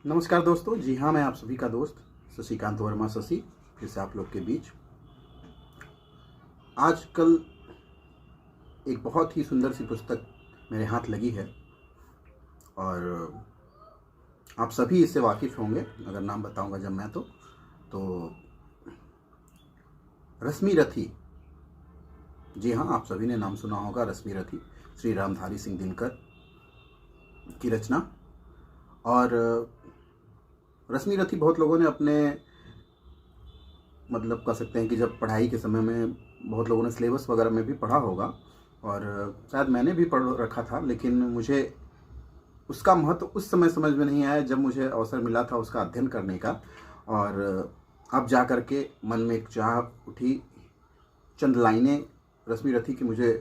नमस्कार दोस्तों। जी हाँ, मैं आप सभी का दोस्त शशिकांत वर्मा शशि फिर से आप लोग के बीच। आजकल एक बहुत ही सुंदर सी पुस्तक मेरे हाथ लगी है और आप सभी इससे वाकिफ़ होंगे अगर नाम बताऊंगा जब मैं तो रश्मि रथी। जी हाँ, आप सभी ने नाम सुना होगा रश्मि रथी, श्री रामधारी सिंह दिनकर की रचना। और रश्मि रथी बहुत लोगों ने अपने मतलब कह सकते हैं कि जब पढ़ाई के समय में बहुत लोगों ने सिलेबस वगैरह में भी पढ़ा होगा और शायद मैंने भी पढ़ रखा था, लेकिन मुझे उसका महत्व उस समय समझ में नहीं आया जब मुझे अवसर मिला था उसका अध्ययन करने का। और अब जा कर के मन में एक चाह उठी, चंद लाइनें रश्मि रथी की मुझे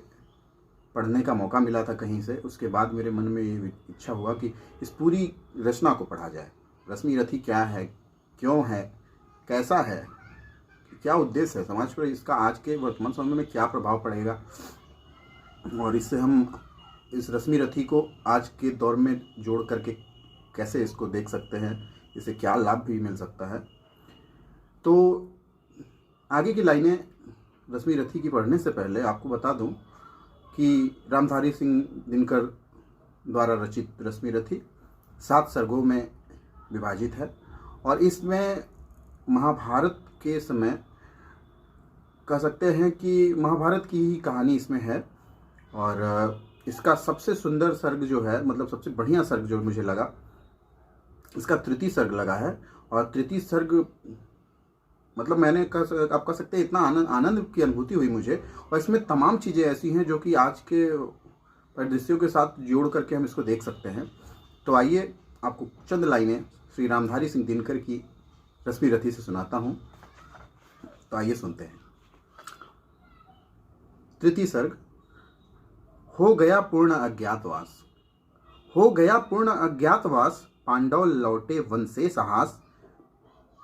पढ़ने का मौका मिला था कहीं से। उसके बाद मेरे मन में ये इच्छा हुआ कि इस पूरी रचना को पढ़ा जाए। रश्मि रथी क्या है, क्यों है, कैसा है, क्या उद्देश्य है, समाज पर इसका आज के वर्तमान समय में क्या प्रभाव पड़ेगा और इससे हम इस रश्मि रथी को आज के दौर में जोड़ करके कैसे इसको देख सकते हैं, इससे क्या लाभ भी मिल सकता है। तो आगे की लाइनें रश्मि रथी की पढ़ने से पहले आपको बता दूं कि रामधारी सिंह दिनकर द्वारा रचित रश्मि रथी 7 सर्गों में विभाजित है और इसमें महाभारत के समय कह सकते हैं कि महाभारत की ही कहानी इसमें है। और इसका सबसे सुंदर सर्ग जो है, मतलब सबसे बढ़िया सर्ग जो मुझे लगा, इसका तृतीय सर्ग लगा है। और तृतीय सर्ग मतलब मैंने आप कह सकते हैं इतना आनंद की अनुभूति हुई मुझे। और इसमें तमाम चीज़ें ऐसी हैं जो कि आज के परिदृश्यों के साथ जोड़ करके हम इसको देख सकते हैं। तो आइए आपको चंद लाइनें श्री रामधारी सिंह दिनकर की रश्मि रथी से सुनाता हूँ। तो आइए सुनते हैं। तृतीय सर्ग। हो गया पूर्ण अज्ञातवास, हो गया पूर्ण अज्ञातवास, पांडव लौटे वन से साहस।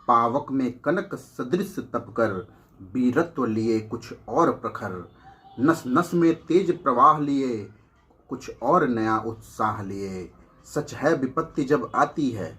पावक में कनक सदृश तपकर, वीरत्व लिए कुछ और प्रखर। नस नस में तेज प्रवाह लिए, कुछ और नया उत्साह लिए। सच है विपत्ति जब आती है,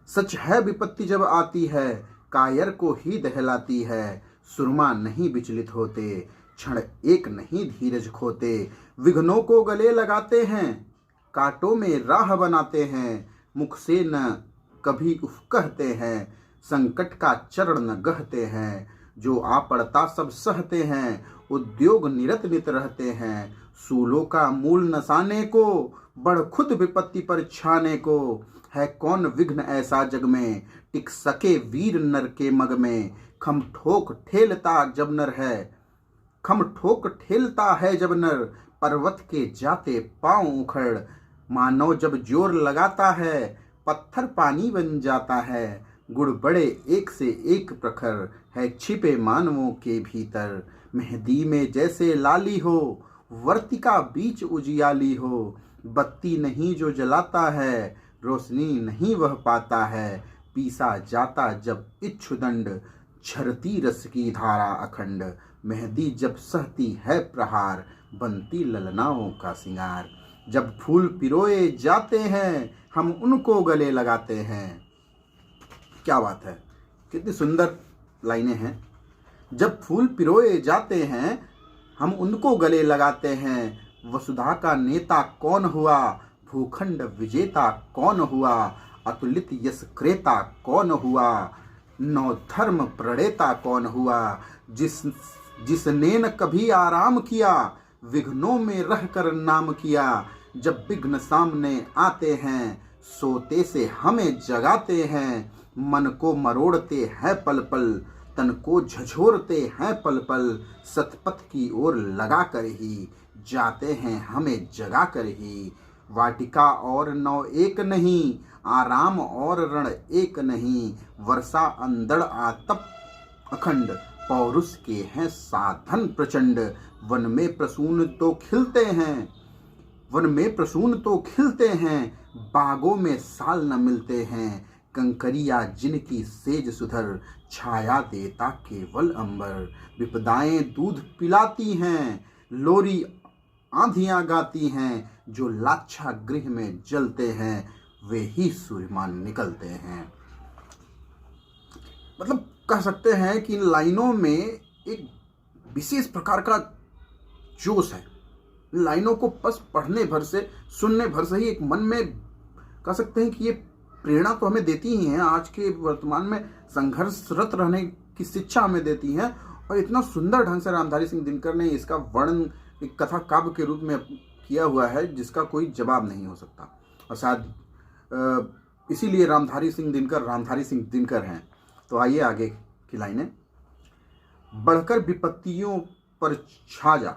सच है विपत्ति जब आती है, कायर को ही दहलाती है। सुरमा नहीं विचलित होते, क्षण एक नहीं धीरज खोते। विघ्नों को गले लगाते हैं, कांटों में राह बनाते हैं। मुख से न कभी उफ कहते हैं, संकट का चरण न गहते हैं। जो आ पड़ता सब सहते हैं, उद्योग निरत नित रहते हैं। सूलों का मूल नसाने को, बढ़ खुद विपत्ति पर छाने को। है कौन विघ्न ऐसा जग में, टिक सके वीर नर के मग में। खम ठोक ठेलता जब नर है, खम ठोक ठेलता है जब नर। पर्वत के जाते पांव उखड़, मानव जब जोर लगाता है। पत्थर पानी बन जाता है, गुड़ बड़े एक से एक प्रखर। है छिपे मानवों के भीतर, मेहंदी में जैसे लाली हो। वर्तिका बीच उजियाली हो, बत्ती नहीं जो जलाता है। रोशनी नहीं वह पाता है, पीसा जाता जब इच्छुदंड। झरती रस की धारा अखंड, मेहंदी जब सहती है प्रहार। बनती ललनाओं का सिंगार, जब फूल पिरोए जाते हैं, हम उनको गले लगाते हैं। क्या बात है, कितनी सुंदर लाइनें हैं। जब फूल पिरोए जाते हैं, हम उनको गले लगाते हैं। वसुधा का नेता कौन हुआ, भूखंड विजेता कौन हुआ। अतुलित यश क्रेता कौन हुआ, नौ धर्म प्रणेता कौन हुआ। जिसने न कभी आराम किया, विघ्नों में रहकर नाम किया। जब विघ्न सामने आते हैं, सोते से हमें जगाते हैं। मन को मरोड़ते हैं पल पल, तन को झझोरते हैं पल पल। सतपथ की ओर लगा कर ही, जाते हैं हमें जगा कर ही। वाटिका और नौ एक नहीं, आराम और रण एक नहीं। वर्षा अंधड़ आतप अखंड, पौरुष के हैं साधन प्रचंड। वन में प्रसून तो खिलते हैं, वन में प्रसून तो खिलते हैं। बागों में साल न मिलते हैं। कंकरिया जिनकी सेज सुधर, छाया देता केवल अंबर। विपदाएं दूध पिलाती हैं, लोरी आंधियां गाती हैं। जो लाच्छा गृह में जलते हैं, वे ही सूर्यमान निकलते हैं। मतलब कह सकते हैं कि इन लाइनों में एक विशेष प्रकार का जोश है। इन लाइनों को बस पढ़ने भर से, सुनने भर से ही एक मन में कह सकते हैं कि ये प्रेरणा तो हमें देती ही हैं, आज के वर्तमान में संघर्षरत रहने की शिक्षा हमें देती हैं। और इतना सुंदर ढंग से रामधारी सिंह दिनकर ने इसका वर्णन एक कथा काव्य के रूप में किया हुआ है जिसका कोई जवाब नहीं हो सकता। और शायद इसीलिए रामधारी सिंह दिनकर हैं। तो आइए आगे की लाइनें। बढ़कर विपत्तियों पर छा जा,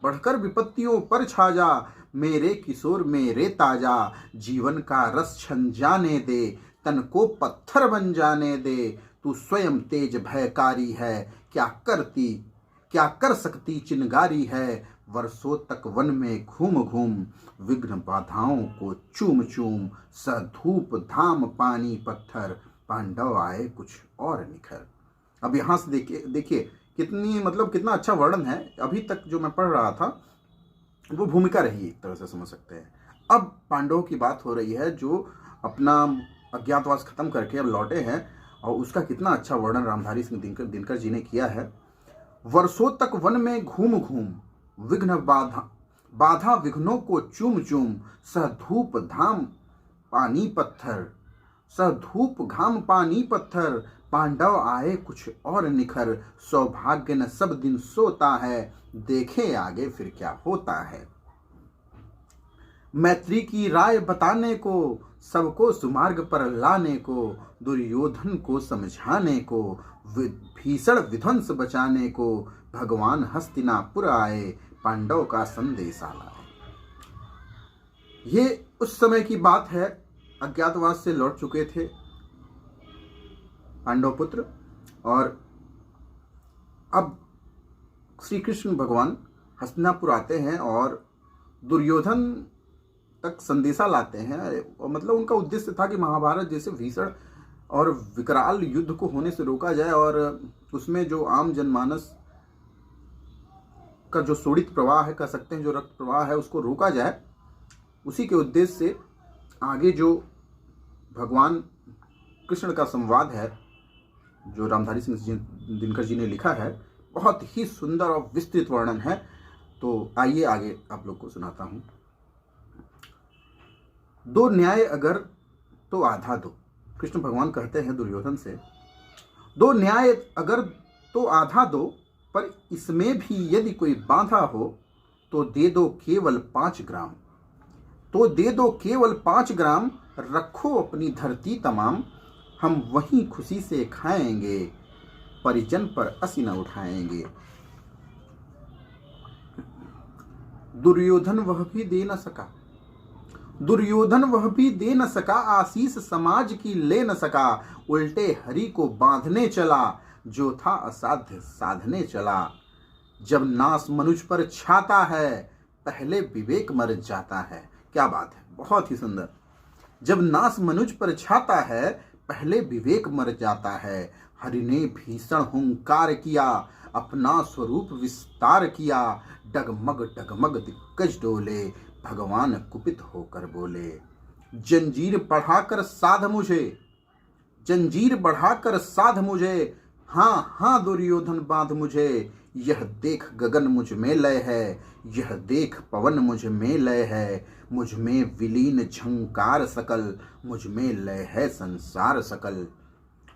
बढ़कर विपत्तियों पर छा जा, मेरे किशोर मेरे ताजा, जीवन का रस छन जाने दे, तन को पत्थर बन जाने दे, तू स्वयं तेज भयकारी है, क्या कर सकती चिनगारी है, वर्षों तक वन में घूम घूम, विघ्न बाधाओं को चूम चूम, सधूप धाम पानी पत्थर, पांडव आए कुछ और निखर। अब यहाँ से देखिए कितना अच्छा वर्णन है। अभी तक जो मैं पढ़ रहा था वो भूमिका रही, एक तरह से समझ सकते हैं। अब पांडवों की बात हो रही है जो अपना अज्ञातवास खत्म करके अब लौटे हैं, और उसका कितना अच्छा वर्णन रामधारी सिंह दिनकर जी ने किया है। वर्षों तक वन में घूम घूम, विघ्न बाधा विघ्नों को चूम चूम, सधूप धाम पानी पत्थर, सधूप घाम पानी पत्थर, पांडव आए कुछ और निखर, सौभाग्य न सब दिन सोता है, देखे आगे फिर क्या होता है। मैत्री की राय बताने को, सबको सुमार्ग पर लाने को, दुर्योधन को समझाने को, भीषण विध्वंस बचाने को, भगवान हस्तिनापुर आए, पांडव का संदेश लाए। ये उस समय की बात है, अज्ञातवास से लौट चुके थे पांडव पुत्र, और अब श्री कृष्ण भगवान हस्तिनापुर आते हैं और दुर्योधन तक संदेशा लाते हैं। और मतलब उनका उद्देश्य था कि महाभारत जैसे भीषण और विकराल युद्ध को होने से रोका जाए, और उसमें जो आम जनमानस का जो शोणित प्रवाह है, कह सकते हैं जो रक्त प्रवाह है, उसको रोका जाए। उसी के उद्देश्य से आगे जो भगवान कृष्ण का संवाद है जो रामधारी सिंह दिनकर जी ने लिखा है, बहुत ही सुंदर और विस्तृत वर्णन है। तो आइए आगे आप लोग को सुनाता हूं। दो न्याय अगर तो आधा दो, कृष्ण भगवान कहते हैं दुर्योधन से, दो न्याय अगर तो आधा दो, पर इसमें भी यदि कोई बाधा हो तो दे दो केवल 5 ग्राम, तो दे दो केवल 5 ग्राम, रखो अपनी धरती तमाम, हम वहीं खुशी से खाएंगे, परिजन पर असी न उठाएंगे। दुर्योधन वह भी दे न सका, दुर्योधन वह भी दे न सका, आशीष समाज की ले न सका, उल्टे हरि को बांधने चला, जो था असाध्य साधने चला। जब नास मनुज पर छाता है, पहले विवेक मर जाता है। क्या बात है, बहुत ही सुंदर। जब नास मनुज पर छाता है, पहले विवेक मर जाता है। हरि ने भीषण हुंकार किया, अपना स्वरूप विस्तार किया, डगमग डगमग दिग्गज डोले, भगवान कुपित होकर बोले, जंजीर बढ़ाकर साध मुझे, जंजीर बढ़ाकर साध मुझे, हाँ हाँ दुर्योधन बांध मुझे, यह देख गगन मुझ में लय है, यह देख पवन मुझ में लय है, मुझ में विलीन झंकार सकल, मुझ में लय है संसार सकल।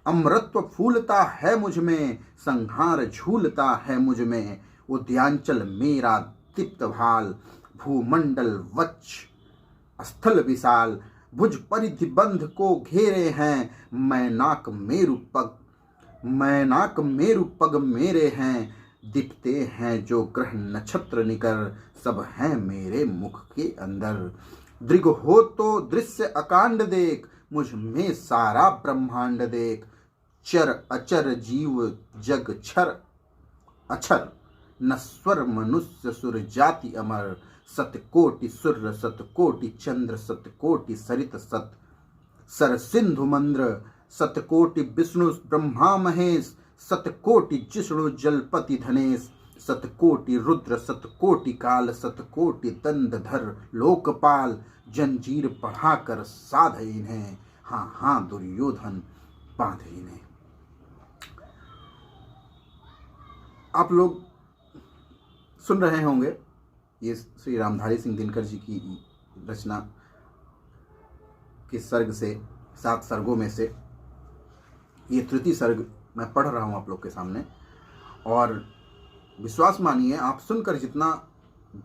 अमृतत्व फूलता है मुझ में, संहार झूलता है मुझ में, उद्यांचल मेरा दीप्त भाल, भूमंडल वच्छ स्थल विशाल, भुज परिधि बंध को घेरे हैं, मैनाक मेरु पग मेरे हैं, दिखते हैं जो ग्रह नक्षत्र निकर, सब हैं मेरे मुख के अंदर। दृग हो तो दृश्य अकांड देख, मुझ में सारा ब्रह्मांड देख, चर अचर जीव जग छर अक्षर, नस्वर मनुष्य सुर जाति अमर, सतकोटि सूर्य सतकोटि चंद्र, सतकोटि सरित सत सर सिंधु मंद्र, सतकोटि विष्णु ब्रह्मा महेश, सतकोटि जिष्णु जलपति धनेश, सतकोटि रुद्र सतकोटि काल, सतकोटि दंडधर लोकपाल, जंजीर बढ़ाकर साध इन्हें, हाँ हाँ दुर्योधन बांध इन्हें। आप लोग सुन रहे होंगे ये श्री रामधारी सिंह दिनकर जी की रचना के सर्ग से, 7 सर्गों में से ये तृतीय सर्ग मैं पढ़ रहा हूँ आप लोग के सामने। और विश्वास मानिए, आप सुनकर जितना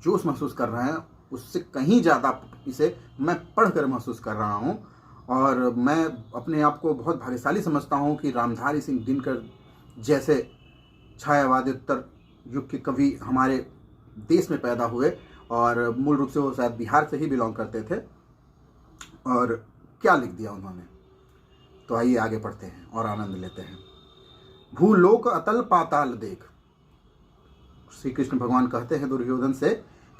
जोश महसूस कर रहे हैं उससे कहीं ज़्यादा इसे मैं पढ़कर महसूस कर रहा हूँ। और मैं अपने आप को बहुत भाग्यशाली समझता हूँ कि रामधारी सिंह दिनकर जैसे छायावादी उत्तर युग के कवि हमारे देश में पैदा हुए। और मूल रूप से वो शायद बिहार से ही बिलोंग करते थे। और क्या लिख दिया उन्होंने, तो आइए आगे पढ़ते हैं और आनंद लेते हैं। भूलोक अतल पाताल देख, श्री कृष्ण भगवान कहते हैं दुर्योधन से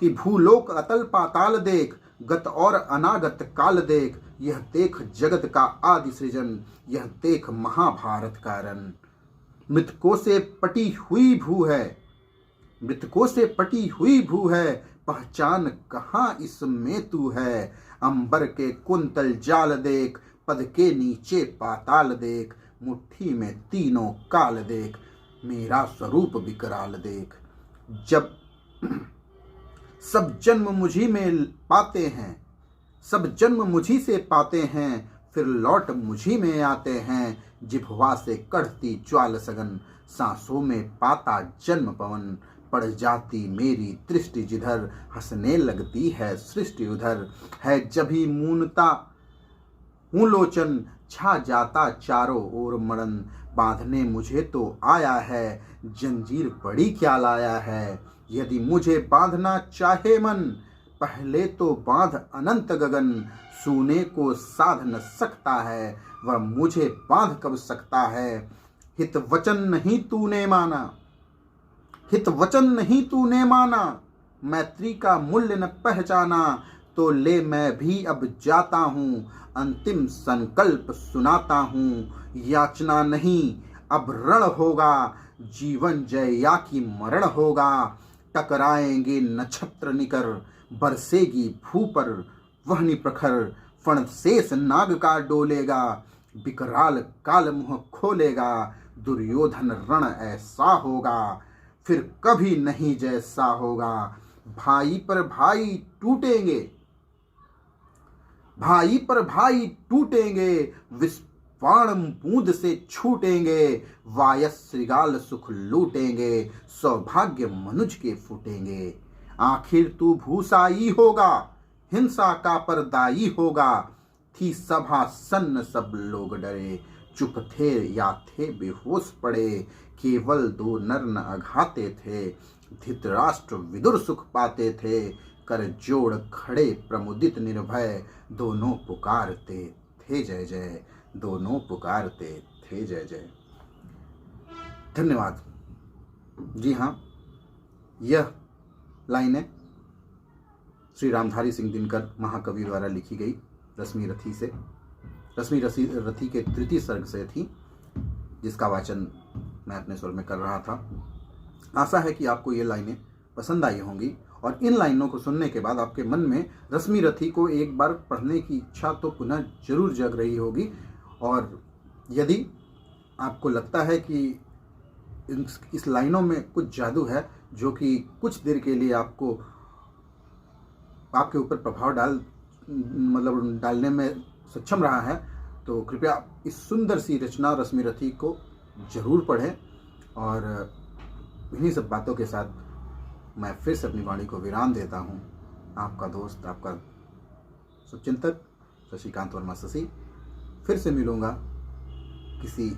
कि भूलोक अतल पाताल देख, गत और अनागत काल देख, यह देख जगत का आदि सृजन, यह देख महाभारत का रन। मृतकों से पटी हुई भू है, मृतकों से पटी हुई भू है, पहचान कहाँ इसमें तू है। अंबर के कुंतल जाल देख, पद के नीचे पाताल देख, मुट्ठी में तीनों काल देख, मेरा स्वरूप विकराल देख। जब सब जन्म मुझी में पाते हैं, सब जन्म मुझी से पाते हैं, फिर लौट मुझी में आते हैं। जिह्वा से कढ़ती ज्वाल सगन, सांसों में पाता जन्म पवन। पड़ जाती मेरी दृष्टि जिधर, हंसने लगती है सृष्टि उधर। है जभी मूनता हूँ लोचन, छा जाता चारों ओर मरण। बांधने मुझे तो आया है, जंजीर बड़ी क्या लाया है। यदि मुझे बांधना चाहे मन, पहले तो बांध अनंत गगन। सूने को साध न सकता है, वह मुझे बांध कब सकता है। हित वचन नहीं तूने माना, हित वचन नहीं तूने माना, मैत्री का मूल्य न पहचाना। तो ले मैं भी अब जाता हूँ, अंतिम संकल्प सुनाता हूँ। याचना नहीं अब रण होगा, जीवन जय या कि मरण होगा। टकराएंगे नक्षत्र निकर, बरसेगी भू पर वहनी प्रखर। फण शेष नाग का डोलेगा, विकराल काल मुँह खोलेगा। दुर्योधन रण ऐसा होगा, फिर कभी नहीं जैसा होगा। भाई पर भाई टूटेंगे, भाई पर भाई टूटेंगे, विस्फाण बूंद से छूटेंगे। वायस श्रृगाल सुख लूटेंगे, सौभाग्य मनुज के फूटेंगे। आखिर तू भूसाई होगा, हिंसा का परदाई होगा। थी सभा सन्न सब लोग डरे, चुप थे या थे बेहोश पड़े। केवल 2 नर न अघाते थे, धृतराष्ट्र विदुर सुख पाते थे। कर जोड़ खड़े प्रमुदित निर्भय, दोनों पुकारते थे जय जय, दोनों पुकारते थे जय जय। धन्यवाद। जी हाँ, यह लाइनें श्री रामधारी सिंह दिनकर महाकवि द्वारा लिखी गई रश्मि रथी से, रश्मि रथी के तृतीय सर्ग से थी, जिसका वाचन मैं अपने स्वर में कर रहा था। आशा है कि आपको ये लाइनें पसंद आई होंगी और इन लाइनों को सुनने के बाद आपके मन में रश्मि रथी को एक बार पढ़ने की इच्छा तो पुनः जरूर जग रही होगी। और यदि आपको लगता है कि इस लाइनों में कुछ जादू है जो कि कुछ देर के लिए आपको आपके ऊपर प्रभाव डालने में सक्षम रहा है, तो कृपया इस सुंदर सी रचना रश्मि रथी को जरूर पढ़ें। और इन्हीं सब बातों के साथ मैं फिर से अपनी वाणी को विराम देता हूँ। आपका दोस्त, आपका शुभचिंतक शशिकांत वर्मा शशि। फिर से मिलूँगा किसी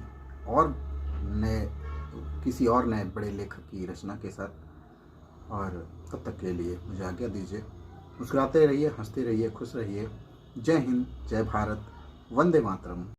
और नए बड़े लेखक की रचना के साथ। और तब तक के लिए मुझे आज्ञा दीजिए। मुस्कुराते रहिए, हंसते रहिए, खुश रहिए। जय हिंद, जय भारत, वंदे मातरम।